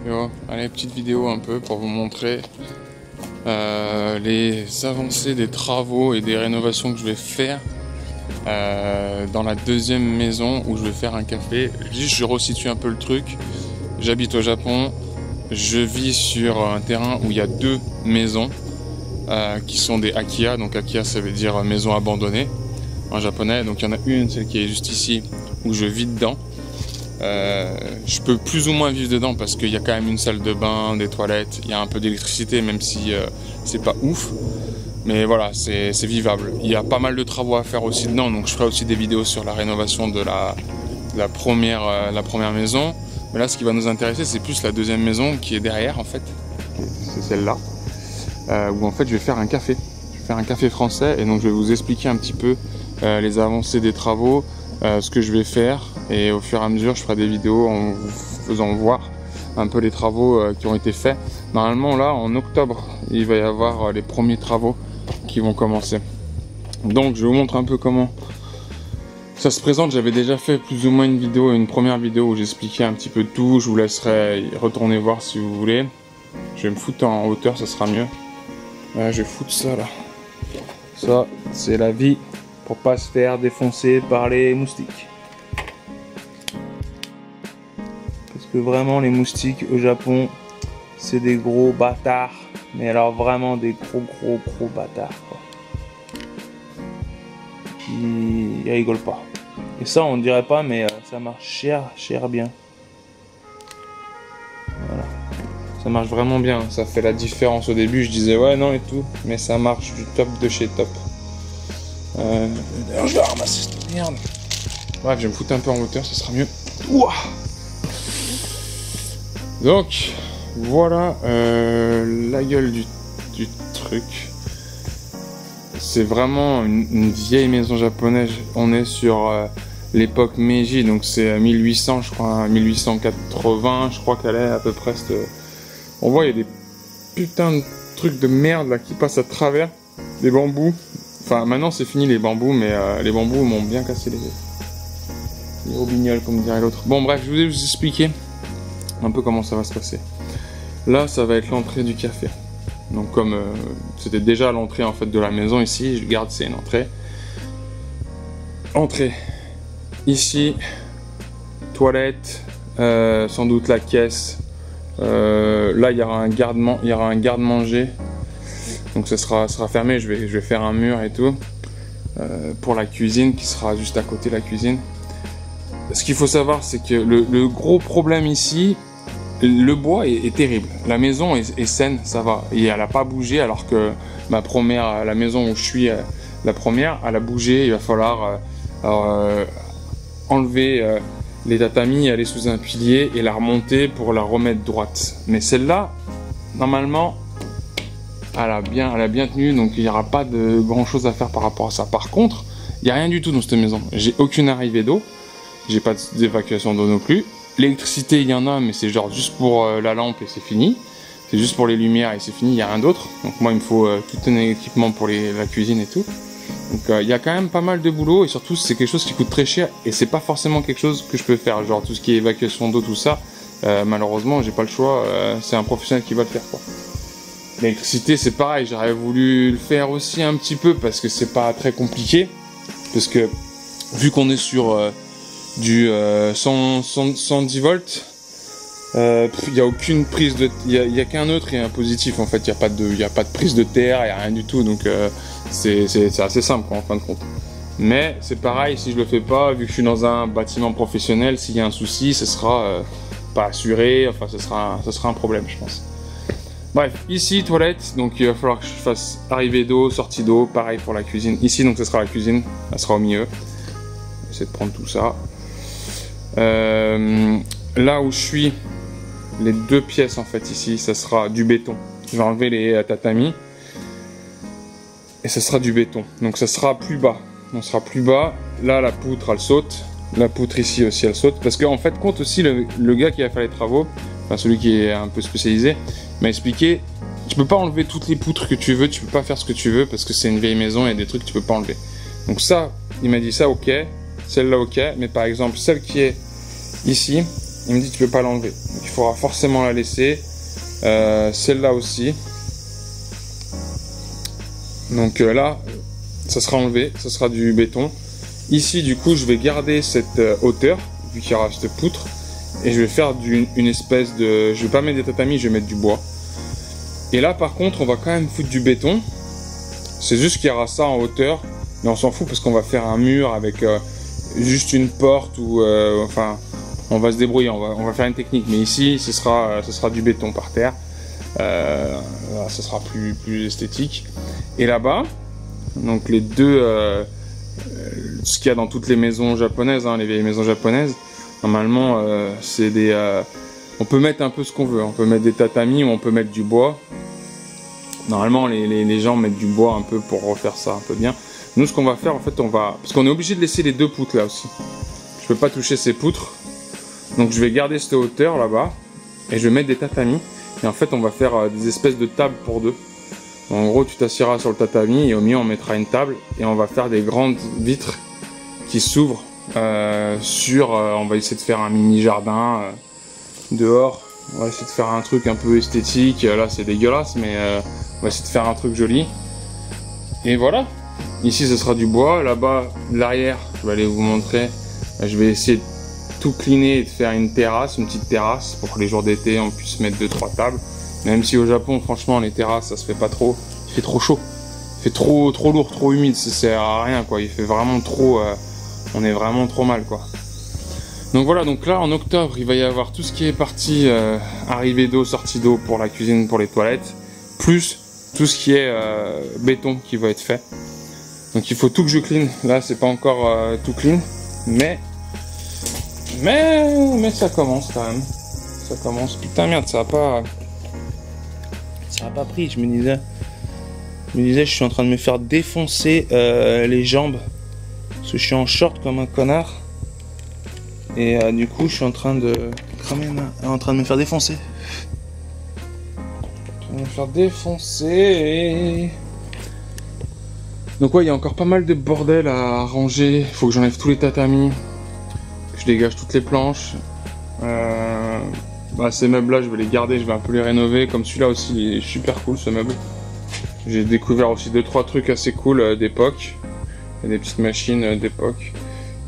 Yo, allez, petite vidéo un peu pour vous montrer les avancées des travaux et des rénovations que je vais faire dans la deuxième maison où je vais faire un café. Juste, je resitue un peu le truc. J'habite au Japon. Je vis sur un terrain où il y a deux maisons qui sont des Akiya. Donc Akiya, ça veut dire maison abandonnée en japonais. Donc il y en a une, celle qui est juste ici, où je vis dedans. Je peux plus ou moins vivre dedans parce qu'il y a quand même une salle de bain, des toilettes, il y a un peu d'électricité même si c'est pas ouf. Mais voilà, c'est vivable. Il y a pas mal de travaux à faire aussi dedans, donc je ferai aussi des vidéos sur la rénovation de la première maison. Mais là, ce qui va nous intéresser, c'est plus la deuxième maison qui est derrière en fait. C'est celle-là, où en fait je vais faire un café. Je vais faire un café français et donc je vais vous expliquer un petit peu les avancées des travaux, ce que je vais faire, et au fur et à mesure je ferai des vidéos en vous faisant voir un peu les travaux qui ont été faits. Normalement là en octobre il va y avoir les premiers travaux qui vont commencer. Donc je vous montre un peu comment ça se présente. J'avais déjà fait plus ou moins une première vidéo où j'expliquais un petit peu tout. Je vous laisserai retourner voir si vous voulez. Je vais me foutre en hauteur, ça sera mieux. Je vais foutre ça là. Ça c'est la vie pour pas se faire défoncer par les moustiques. Parce que vraiment les moustiques au Japon c'est des gros bâtards. Mais alors vraiment des gros bâtards quoi. Ils rigolent pas. Et ça on dirait pas mais ça marche cher bien. Voilà. Ça marche vraiment bien, ça fait la différence. Au début je disais ouais non et tout, mais ça marche du top de chez top. D'ailleurs je dois ramasser cette merde. Bref, je vais me foutre un peu en hauteur, ça sera mieux. Ouah. Donc voilà la gueule du truc. C'est vraiment une vieille maison japonaise. On est sur l'époque Meiji, donc c'est 1800 je crois, 1880 je crois qu'elle est à peu près. On voit il y a des putains de trucs de merde là qui passent à travers, des bambous. Enfin maintenant c'est fini les bambous, mais les bambous m'ont bien cassé les robignoles comme dirait l'autre. Bon bref, je vais vous expliquer un peu comment ça va se passer. Là ça va être l'entrée du café. Donc comme c'était déjà l'entrée en fait de la maison ici, je garde c'est une entrée. Entrée. Ici, toilette, sans doute la caisse. Là il y aura un garde-manger. Donc ça sera fermé, je vais faire un mur et tout. Pour la cuisine qui sera juste à côté de la cuisine. Ce qu'il faut savoir c'est que le gros problème ici, le bois est terrible. La maison est saine, ça va. Et elle n'a pas bougé alors que la maison où je suis, la première, elle a bougé. Il va falloir enlever les tatamis, aller sous un pilier et la remonter pour la remettre droite. Mais celle-là, normalement, elle a bien tenu, donc il n'y aura pas de grand chose à faire par rapport à ça. Par contre, il n'y a rien du tout dans cette maison. J'ai aucune arrivée d'eau, j'ai pas d'évacuation d'eau non plus. L'électricité, il y en a, mais c'est genre juste pour la lampe et c'est fini. C'est juste pour les lumières et c'est fini, il n'y a rien d'autre. Donc moi, il me faut tout un équipement pour la cuisine et tout. Donc il y a quand même pas mal de boulot et surtout, c'est quelque chose qui coûte très cher et c'est pas forcément quelque chose que je peux faire. Genre tout ce qui est évacuation d'eau, tout ça, malheureusement, j'ai pas le choix. C'est un professionnel qui va le faire, quoi. L'électricité, c'est pareil. J'aurais voulu le faire aussi un petit peu parce que c'est pas très compliqué. Parce que vu qu'on est sur du 110 volts, il n'y a aucune prise de, il y a qu'un neutre et un positif en fait. Il y a pas de prise de terre, il y a rien du tout. Donc c'est assez simple quoi, en fin de compte. Mais c'est pareil, si je le fais pas, vu que je suis dans un bâtiment professionnel, s'il y a un souci, ce sera pas assuré. Enfin, ce sera un problème, je pense. Bref, ici toilette, donc il va falloir que je fasse arrivée d'eau, sortie d'eau, pareil pour la cuisine. Ici donc ce sera la cuisine, elle sera au milieu. Je vais essayer de prendre tout ça. Là où je suis, les deux pièces en fait ici, ça sera du béton. Je vais enlever les tatamis et ça sera du béton. Donc ça sera plus bas. On sera plus bas. Là la poutre elle saute. La poutre ici aussi elle saute. Parce qu'en fait compte aussi le gars qui a fait les travaux, enfin celui qui est un peu spécialisé, m'a expliqué. Tu peux pas enlever toutes les poutres que tu veux. Tu peux pas faire ce que tu veux parce que c'est une vieille maison et des trucs que tu peux pas enlever. Donc ça, il m'a dit ça ok. Celle-là ok. Mais par exemple celle qui est ici, il me dit tu peux pas l'enlever. Donc il faudra forcément la laisser. Celle-là aussi. Donc là, ça sera enlevé, ça sera du béton. Ici, du coup, je vais garder cette hauteur, vu qu'il y aura cette poutre. Et je vais faire une espèce de... Je vais pas mettre des tatamis, je vais mettre du bois. Et là, par contre, on va quand même foutre du béton. C'est juste qu'il y aura ça en hauteur. Mais on s'en fout parce qu'on va faire un mur avec juste une porte ou... enfin, on va se débrouiller, on va faire une technique. Mais ici, ce sera du béton par terre. Ça sera plus esthétique. Et là-bas, donc les deux... ce qu'il y a dans toutes les maisons japonaises, hein, les vieilles maisons japonaises, normalement, c'est des... on peut mettre un peu ce qu'on veut. On peut mettre des tatamis ou on peut mettre du bois. Normalement, les gens mettent du bois un peu pour refaire ça un peu bien. Nous, ce qu'on va faire, en fait, parce qu'on est obligé de laisser les deux poutres là aussi. Je peux pas toucher ces poutres. Donc, je vais garder cette hauteur là-bas. Et je vais mettre des tatamis. Et en fait, on va faire des espèces de tables pour deux. En gros, tu t'assieras sur le tatami et au milieu, on mettra une table. Et on va faire des grandes vitres qui s'ouvrent on va essayer de faire un mini jardin dehors. On va essayer de faire un truc un peu esthétique. Là, c'est dégueulasse, mais on va essayer de faire un truc joli. Et voilà. Ici, ce sera du bois. Là-bas, l'arrière, je vais aller vous montrer. Je vais essayer de tout cleaner et de faire une terrasse, une petite terrasse, pour que les jours d'été, on puisse mettre 2-3 tables. Même si au Japon, franchement, les terrasses, ça se fait pas trop. Il fait trop chaud. Il fait trop lourd, trop humide. Ça sert à rien, quoi. Il fait vraiment trop... on est vraiment trop mal, quoi. Donc voilà, donc là en octobre il va y avoir tout ce qui est partie arrivée d'eau, sortie d'eau pour la cuisine, pour les toilettes, plus tout ce qui est béton qui va être fait. Donc il faut tout que je clean. Là c'est pas encore tout clean, mais ça commence quand même. Ça commence. Putain merde, ça a pas pris. Je me disais, je suis en train de me faire défoncer les jambes parce que je suis en short comme un connard. Et du coup, je suis en train de me faire défoncer. Donc ouais, il y a encore pas mal de bordel à ranger. Il faut que j'enlève tous les tatamis, que je dégage toutes les planches. Ces meubles-là, je vais les garder, je vais un peu les rénover. Comme celui-là aussi, il est super cool ce meuble. J'ai découvert aussi 2-3 trucs assez cool d'époque. Il y a des petites machines d'époque.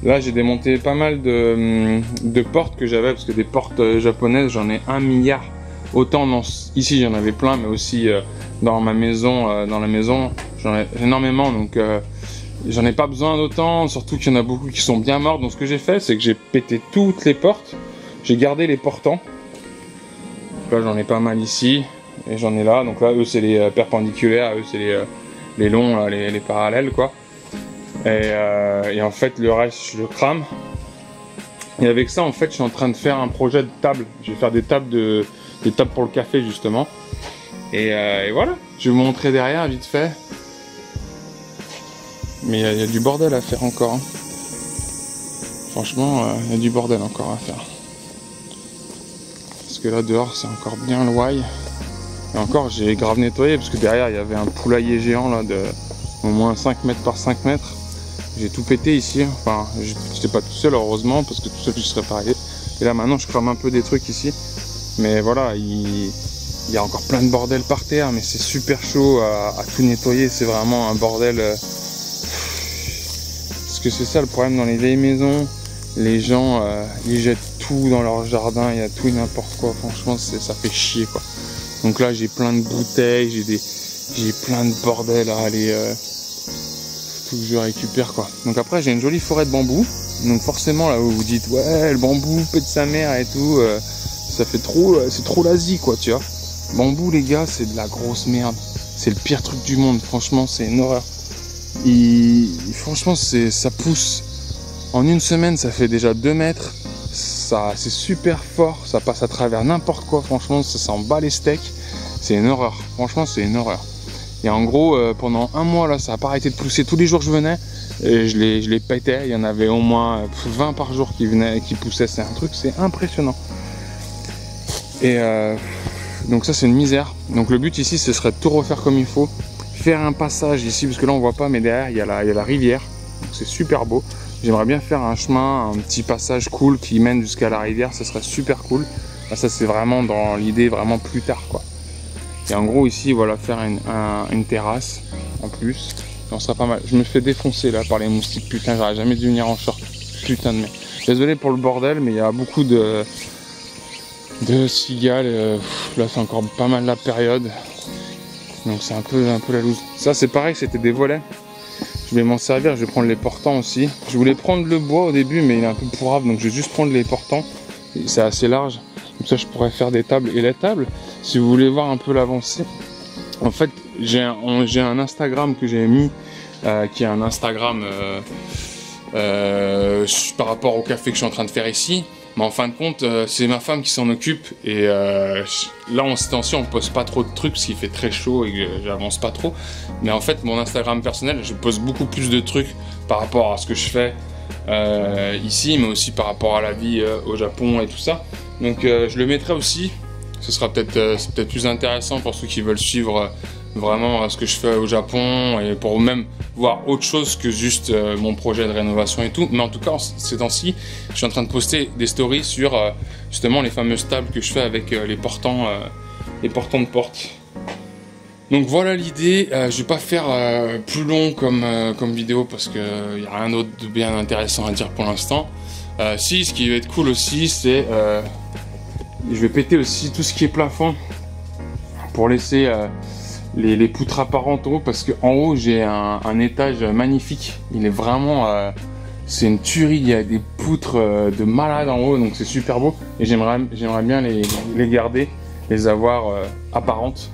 Là, j'ai démonté pas mal de portes que j'avais, parce que des portes japonaises, j'en ai 1 milliard. Autant ici, j'en avais plein, mais aussi dans ma maison, dans la maison, j'en ai énormément. Donc, j'en ai pas besoin d'autant, surtout qu'il y en a beaucoup qui sont bien mortes. Donc, ce que j'ai fait, c'est que j'ai pété toutes les portes. J'ai gardé les portants. Là, j'en ai pas mal ici, et j'en ai là. Donc là, eux, c'est les perpendiculaires, eux, c'est les longs, là, les parallèles, quoi. Et en fait le reste je le crame. Et avec ça en fait je suis en train de faire un projet de table. Je vais faire des tables pour le café justement. Et voilà, je vais vous montrer derrière vite fait. Mais il y a du bordel à faire encore. Hein. Franchement il y a du bordel encore à faire. Parce que là dehors c'est encore bien loin. Et encore j'ai grave nettoyé parce que derrière il y avait un poulailler géant là de au moins 5 mètres par 5 mètres. J'ai tout pété ici, enfin j'étais pas tout seul heureusement parce que tout seul je serais pas arrivé. Et là maintenant je crame un peu des trucs ici. Mais voilà, il y a encore plein de bordel par terre, mais c'est super chaud à tout nettoyer, c'est vraiment un bordel. Parce que c'est ça le problème dans les vieilles maisons, les gens ils jettent tout dans leur jardin, il y a tout et n'importe quoi, franchement ça fait chier quoi. Donc là j'ai plein de bouteilles, j'ai plein de bordel à aller... que je récupère quoi. Donc après j'ai une jolie forêt de bambou. Donc forcément là où vous dites ouais le bambou pète sa mère et tout, ça fait trop, c'est trop l'Asie quoi tu vois. Bambou les gars c'est de la grosse merde. C'est le pire truc du monde, franchement c'est une horreur. Franchement ça pousse. En une semaine ça fait déjà 2 mètres. C'est super fort, ça passe à travers n'importe quoi, franchement ça s'en bat les steaks. C'est une horreur, franchement c'est une horreur. Et en gros, pendant 1 mois, là, ça n'a pas arrêté de pousser. Tous les jours, je venais et je les pétais. Il y en avait au moins 20 par jour qui poussaient. C'est un truc, c'est impressionnant. Et donc ça, c'est une misère. Donc le but ici, ce serait de tout refaire comme il faut. Faire un passage ici, parce que là, on voit pas, mais derrière, il y a la rivière. Donc c'est super beau. J'aimerais bien faire un chemin, un petit passage cool qui mène jusqu'à la rivière, ça serait super cool. Ça c'est vraiment dans l'idée vraiment plus tard quoi. Et en gros ici voilà, faire une terrasse en plus, ça serait pas mal. Je me fais défoncer là par les moustiques, putain j'aurais jamais dû venir en short, putain de merde. Désolé pour le bordel mais il y a beaucoup de cigales, là c'est encore pas mal la période. Donc c'est un peu la loose. Ça c'est pareil, c'était des volets. Je vais m'en servir, je vais prendre les portants aussi. Je voulais prendre le bois au début mais il est un peu pourrave donc je vais juste prendre les portants. C'est assez large. Comme ça je pourrais faire des tables. Et les tables, si vous voulez voir un peu l'avancée, en fait j'ai un Instagram que j'ai mis, qui est un Instagram par rapport au café que je suis en train de faire ici. Mais en fin de compte, c'est ma femme qui s'en occupe. Et là en ce temps-ci on poste pas trop de trucs parce qu'il fait très chaud et que j'avance pas trop. Mais en fait mon Instagram personnel, je poste beaucoup plus de trucs par rapport à ce que je fais ici, mais aussi par rapport à la vie au Japon et tout ça. Donc je le mettrai aussi, ce sera peut-être plus intéressant pour ceux qui veulent suivre vraiment ce que je fais au Japon et pour même voir autre chose que juste mon projet de rénovation et tout. Mais en tout cas ces temps-ci je suis en train de poster des stories sur justement les fameuses tables que je fais avec les portants de porte. Donc voilà l'idée. Je vais pas faire plus long comme vidéo parce que y a rien d'autre de bien intéressant à dire pour l'instant. Si, ce qui va être cool aussi, c'est je vais péter aussi tout ce qui est plafond pour laisser les poutres apparentes en haut, parce que en haut j'ai un étage magnifique. Il est vraiment c'est une tuerie, il y a des poutres de malade en haut, donc c'est super beau et j'aimerais bien les garder, les avoir apparentes.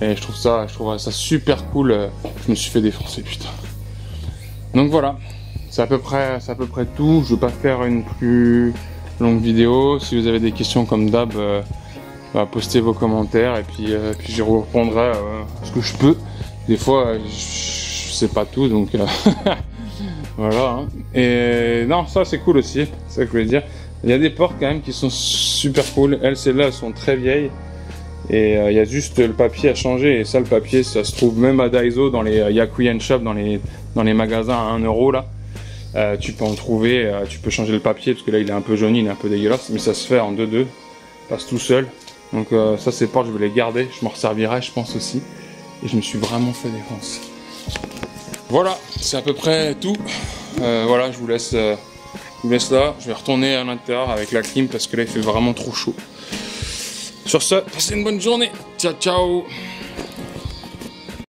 Et je trouverais ça super cool. Je me suis fait défoncer, putain. Donc voilà, c'est à peu près tout. Je vais pas faire une plus longue vidéo. Si vous avez des questions comme d'hab, postez vos commentaires et puis je répondrai ce que je peux. Des fois, je sais pas tout, donc voilà. Hein. Et non, ça c'est cool aussi. C'est ça que je voulais dire. Il y a des portes quand même qui sont super cool. Celles-là, elles sont très vieilles. Et il y a juste le papier à changer, et ça le papier ça se trouve même à Daiso, dans les Yakuyen Shop, dans les magasins à 1 € là. Tu peux en trouver, tu peux changer le papier parce que là il est un peu jauni, il est un peu dégueulasse, mais ça se fait en 2-2, passe tout seul. Donc ça ces portes je vais les garder, je m'en resservirai je pense aussi. Et je me suis vraiment fait défoncer. Voilà, c'est à peu près tout. Voilà, je vous laisse là, je vais retourner à l'intérieur avec la clim parce que là il fait vraiment trop chaud. Sur ce, passez une bonne journée. Ciao, ciao.